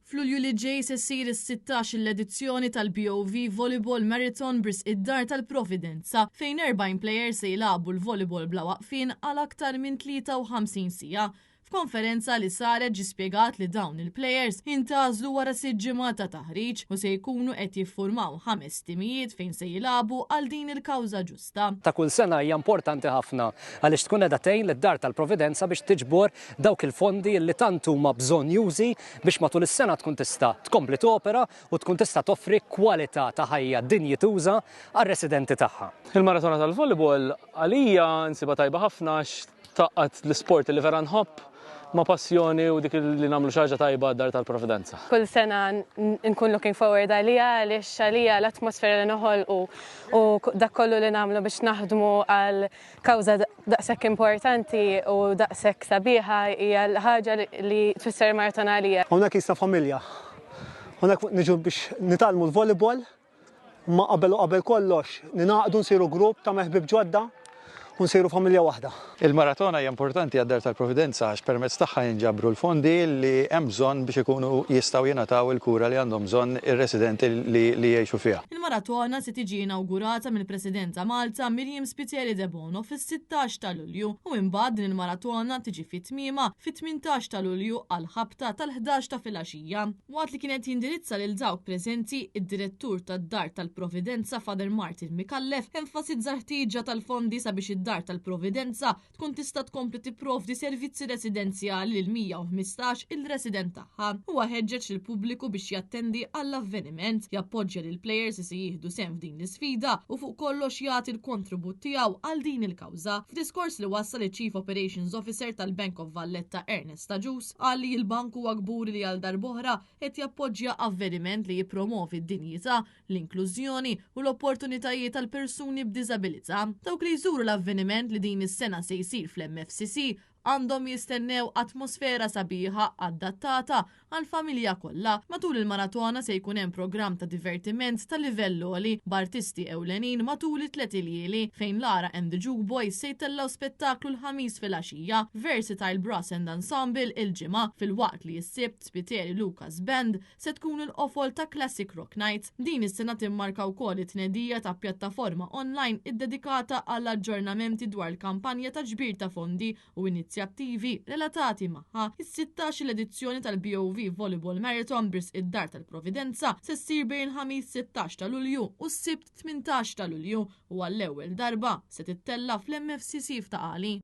F'Lulju li ġej se ssir is-16 l-edizzjoni tal-BOV Volleyball Marathon bris id-Dar tal-Providenza fejn 40 plejers se jilagħbu l-volleyball bla waqfien għal aktar minn 53 siegħa. F'konferenza li saret ġie spjegat li dawn il-plejers jintażlu wara 6 ġimgħat ta' taħriġ u se jkunu qed jiffurmaw 5 timijiet fejn se jilagħbu għal din il-kawża ġusta. Ta' kull sena hija importanti ħafna għaliex tkun qiegħda tgħin lid-Dar tal-Providenza biex tiġbor dawk il-fondi li tant huma bżonn jużi biex matul is-sena tkun tista' tkompli topera u tkun tista' toffri kwalità ta' ħajja dinjituża għar-residenti tagħha. Il-maratona tal-volleyball għalija nsiba tajba ħafna x'taqqat l-isport li vera nħobb ma' passjoni u dik li nagħmlu xi ħaġa tajba d-Dar tal-Providenza. Kull sena nkun looking forward għalija għaliex għalija l-atmosfera li noħolqu u dak kollu li nagħmlu biex naħdmu għal kawża daqshekk importanti u daqshekk sabiħa hija l-ħaġa li tfisser maratona għalija. Hawnhekk jista' familja. Hawnhekk niġu biex nitalmu l-volleyball ma qabel kollox ninaqdu nsiru grupp ta' meħbib ġodda u nsiru familja waħda. Il-maratona hija importanti għad-Dar tal-Providenza għax permezz tagħha jinġabru l-fondi li hemm bżonn biex ikunu jistgħu jingħataw il-kura li għandhom bżonn ir-residenti li jgħixu fiha. Il-maratona se tiġi inawgurata mill-President ta' Malta Miriam Spiteri De Bono fis-16 ta' Lulju u imbagħad din il-maratona tiġi fit-tmiema fit-18 ta' Lulju għal ħabta tal-11 ta' filgħaxija. Waqt li kienet jindirizza lil dawk preżenti, id-direttur tad-Dar tal-Providenza Father Martin Mikallef enfasizza ħtieġa tal-fondi sabiex id-Dar tal-Providenza tkun tista' tkompli tipprovdi servizzi residenzjali lil 115 il-resident tagħha. Huwa ħeġġeġ lill-pubbliku biex jattendi għall-avveniment, jappoġġja lil plejers li se jieħdu sehem f'din l-isfida u fuq kollox jagħti l-kontribut tiegħu għal din il-kawża. F'diskors li wassal iċ-Chief Operations Officer tal-Bank of Valletta Ernest Taġus qal li l-bank huwa kburi li għal darb'oħra qed jappoġġja avveniment li jippromovi d-dinjità, l-inklużjoni u l-opportunitajiet tal-persuni b'diżabilità. Dawk li jżuru l-avveniment li din is-sena se jsir fl-MFCC għandhom jistennew atmosfera sabiħa adattata għall-familja kollha. Matul il-maratona se jkun hemm programm ta' divertiment ta' livell għoli b'artisti ewlenin matul it-tliet iljieli fejn Lara and the Juke Boys se jtellaw spettaklu l-ħamis filgħaxija, Versatile Brass and Ensemble il-ġimgħa fil-waqt li s-sibt Spiteri Lucas Band se tkun il-qofol ta' Classic Rock Night. Din is-sena timmarka wkoll it-tnedija ta' pjattaforma online iddedikata għall aġġornamenti dwar il-kampanja ta' ġbir ta' fondi u inizjattivi relatati magħha. Is-16 l-edizzjoni tal-BOV Volleyball Marathon bris id-Dar tal-Providenza se ssir bejn ħamis 16 ta' Lulju u s-sibt 18 ta' Lulju u għall-ewwel darba se tittella fl-MFCC f'Taqali.